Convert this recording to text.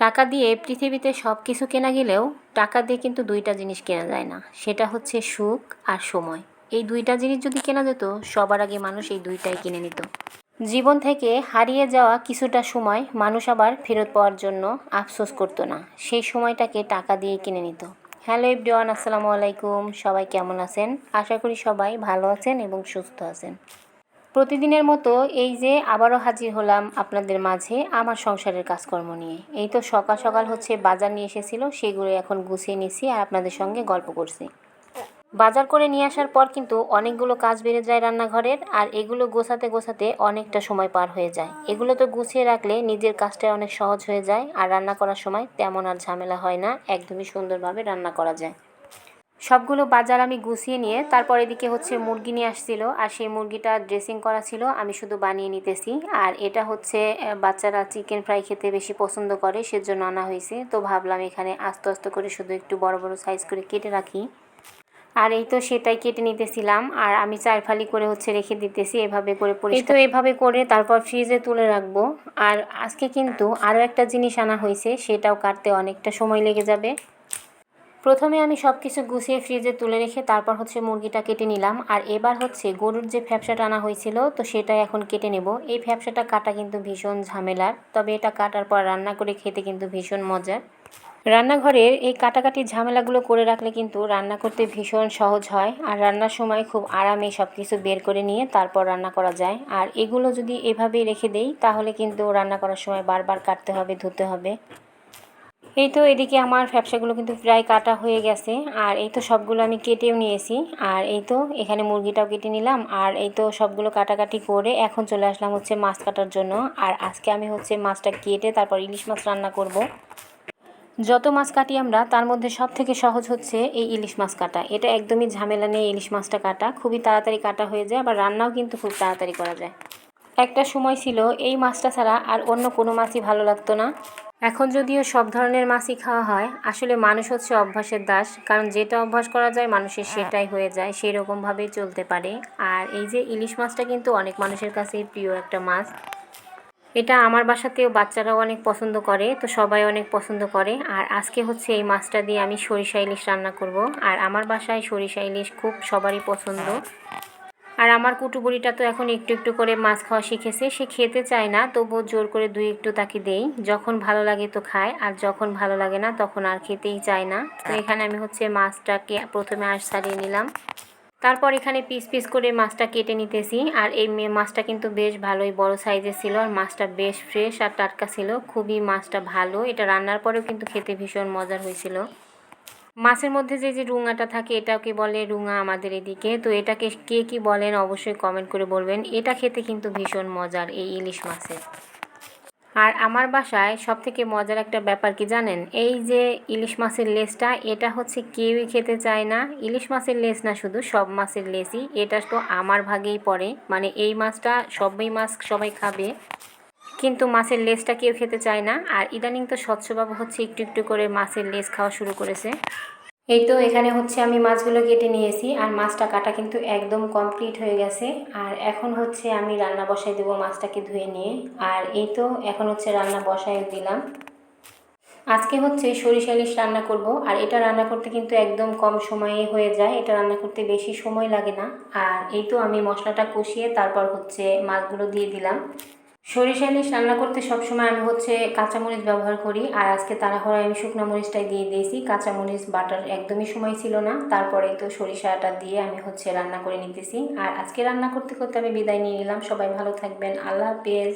টাকা দিয়ে পৃথিবীতে সব কিছু কেনা গেলেও টাকা দিয়ে কিন্তু দুইটা জিনিস কেনা যায় না, সেটা হচ্ছে সুখ আর সময়। এই দুইটা জিনিস যদি কেনা যেত, সবার আগে মানুষ এই দুইটাই কিনে নিত। জীবন থেকে হারিয়ে যাওয়া কিছুটা সময় মানুষ আবার ফেরত পাওয়ার জন্য আফসোস করতো না, সেই সময়টাকে টাকা দিয়ে কিনে নিত। হ্যালো এভরিওয়ান, আসসালামু আলাইকুম। সবাই কেমন আছেন? আশা করি সবাই ভালো আছেন এবং সুস্থ আছেন। প্রতিদিনের মতো এই যে আবারও হাজির হলাম আপনাদের মাঝে আমার সংসারের কাজকর্ম নিয়ে। এই তো সকাল সকাল হচ্ছে বাজার নিয়ে এসেছিল, সেগুলো এখন গুছিয়ে নিছি আর আপনাদের সঙ্গে গল্প করছি। বাজার করে নিয়ে আসার পর কিন্তু অনেকগুলো কাজ বেড়ে যায় রান্নাঘরের, আর এগুলো গোছাতে গোছাতে অনেকটা সময় পার হয়ে যায়। এগুলো তো গুছিয়ে রাখলে নিজের কাজটা অনেক সহজ হয়ে যায়, আর রান্না করার সময় তেমন আর ঝামেলা হয় না, একদমই সুন্দরভাবে রান্না করা যায়। সবগুলো বাজার আমি গুছিয়ে নিয়ে তারপর এদিকে হচ্ছে মুরগি নিয়ে আসছিল, আর সেই মুরগিটা ড্রেসিং করা ছিল, আমি শুধু বানিয়ে নিতেছি। আর এটা হচ্ছে বাচ্চারা চিকেন ফ্রাই খেতে বেশি পছন্দ করে, সেজন্য আনা হয়েছে। তো ভাবলাম এখানে আস্তে আস্তে করে শুধু একটু বড় বড় সাইজ করে কেটে রাখি। আর এই তো সেটাই কেটে নিতেছিলাম, আর আমি 4 ফালি করে হচ্ছে রেখে দিতেছি এভাবে করে পরিষ্কার। এভাবে করে তারপর ফ্রিজে তুলে রাখবো। আর আজকে কিন্তু আরও একটা জিনিস আনা হয়েছে, সেটাও কাটতে অনেকটা সময় লেগে যাবে। প্রথমে আমি সব কিছু গুছিয়ে ফ্রিজে তুলে রেখে তারপর হচ্ছে মুরগিটা কেটে নিলাম। আর এবার হচ্ছে গরুর যে ফ্যাপসাটা আনা হয়েছিল, তো সেটাই এখন কেটে নেব। এই ফ্যাপসাটা কাটা কিন্তু ভীষণ ঝামেলার, তবে এটা কাটার পর রান্না করে খেতে কিন্তু ভীষণ মজার। রান্নাঘরের এই কাটাকাটি ঝামেলাগুলো করে রাখলে কিন্তু রান্না করতে ভীষণ সহজ হয়, আর রান্নার সময় খুব আরামে সব কিছু বের করে নিয়ে তারপর রান্না করা যায়। আর এগুলো যদি এভাবেই রেখে দেই, তাহলে কিন্তু রান্না করার সময় বারবার কাটতে হবে, ধুতে হবে। এই তো এদিকে আমার ফ্যাপসাগুলো কিন্তু প্রায় কাটা হয়ে গেছে, আর এই তো সবগুলো আমি কেটেও নিয়েছি। আর এই তো এখানে মুরগিটাও কেটে নিলাম, আর এই তো সবগুলো কাটাকাটি করে এখন চলে আসলাম হচ্ছে মাছ কাটার জন্য। আর আজকে আমি হচ্ছে মাছটা কেটে তারপর ইলিশ মাছ রান্না করব। যত মাছ কাটি আমরা, তার মধ্যে সব থেকে সহজ হচ্ছে এই ইলিশ মাছ কাটা। এটা একদমই ঝামেলা নেই, ইলিশ মাছটা কাটা খুবই তাড়াতাড়ি কাটা হয়ে যায়, আবার রান্নাও কিন্তু খুব তাড়াতাড়ি করা যায়। একটা সময় ছিল এই মাছটা ছাড়া আর অন্য কোনো মাছই ভালো লাগতো না। এখন যদিও সব ধরনের মাছই খাওয়া হয়, আসলে মানুষ হচ্ছে অভ্যাসের দাস, কারণ যেটা অভ্যাস করা যায় মানুষের সেটাই হয়ে যায়, সেই রকমভাবেই চলতে পারে। আর এই যে ইলিশ মাছটা কিন্তু অনেক মানুষের কাছেই প্রিয় একটা মাছ। এটা আমার বাসাতেও বাচ্চারাও অনেক পছন্দ করে, তো সবাই অনেক পছন্দ করে। আর আজকে হচ্ছে এই মাছটা দিয়ে আমি সরিষা ইলিশ রান্না করব। আর আমার বাসায় সরিষা ইলিশ খুব সবারই পছন্দ। আর আমার কুটুবুড়িটা তো এখন একটু একটু করে মাছ খাওয়া শিখেছে, সে খেতে চায় না, তবুও জোর করে দুই একটু তাকে দেই। যখন ভালো লাগে তো খায়, আর যখন ভালো লাগে না তখন আর খেতেই চায় না। তো এখানে আমি হচ্ছে মাছটাকে প্রথমে আঁশ ছাড়িয়ে নিলাম, তারপর এখানে পিস পিস করে মাছটা কেটে নিতেছি। আর এই মাছটা কিন্তু বেশ ভালোই বড় সাইজের ছিল, আর মাছটা বেশ ফ্রেশ আর টাটকা ছিল, খুবই মাছটা ভালো। এটা রান্নার পরেও কিন্তু খেতে ভীষণ মজার হয়েছিল। মাছের মধ্যে যে যে রুঙাটা থাকে, এটাকে বলে রুঙা আমাদের এদিকে। তো এটাকে কে কী বলেন অবশ্যই কমেন্ট করে বলবেন। এটা খেতে কিন্তু ভীষণ মজার এই ইলিশ মাছের। আর আমার বাসায় সবথেকে মজার একটা ব্যাপার কি জানেন? এই যে ইলিশ মাছের লেজটা, এটা হচ্ছে কেউই খেতে চায় না। ইলিশ মাছের লেজ না, শুধু সব মাছের লেজই, এটা তো আমার ভাগেই পড়ে। মানে এই মাছটা সবই মাছ সবাই খাবে, কিন্তু মাছের লেজটা কেউ খেতে চায় না। আর ইদানিং তো স্বচ্ছবাবু হচ্ছে একটু একটু করে মাছের লেজ খাওয়া শুরু করেছে। এই তো এখানে হচ্ছে আমি মাছগুলো কেটে নিয়েছি, আর মাছটা কাটা কিন্তু একদম কমপ্লিট হয়ে গেছে। আর এখন হচ্ছে আমি রান্না বসাই দেবো মাছটাকে ধুয়ে নিয়ে। আর এই তো এখন হচ্ছে রান্না বসাই দিলাম। আজকে হচ্ছে সরিষা ইলিশ রান্না করব, আর এটা রান্না করতে কিন্তু একদম কম সময়ে হয়ে যায়, এটা রান্না করতে বেশি সময় লাগে না। আর এই তো আমি মশলাটা কষিয়ে তারপর হচ্ছে মাছগুলো দিয়ে দিলাম। সরিষা ইলিশ রান্না করতে সবসময় আমি হচ্ছে কাঁচামরিচ ব্যবহার করি, আর আজকে তাড়াহুড়োয় আমি শুকনো মরিচটাই দিয়ে দিয়েছি, কাঁচামরিচ বাটার একদমই সময় ছিল না। তারপরে তো সরিষাটা দিয়ে আমি হচ্ছে রান্না করে নিতেছি। আর আজকে রান্না করতে করতে আমি বিদায় নিয়ে নিলাম। সবাই ভালো থাকবেন, আল্লাহ হাফেজ।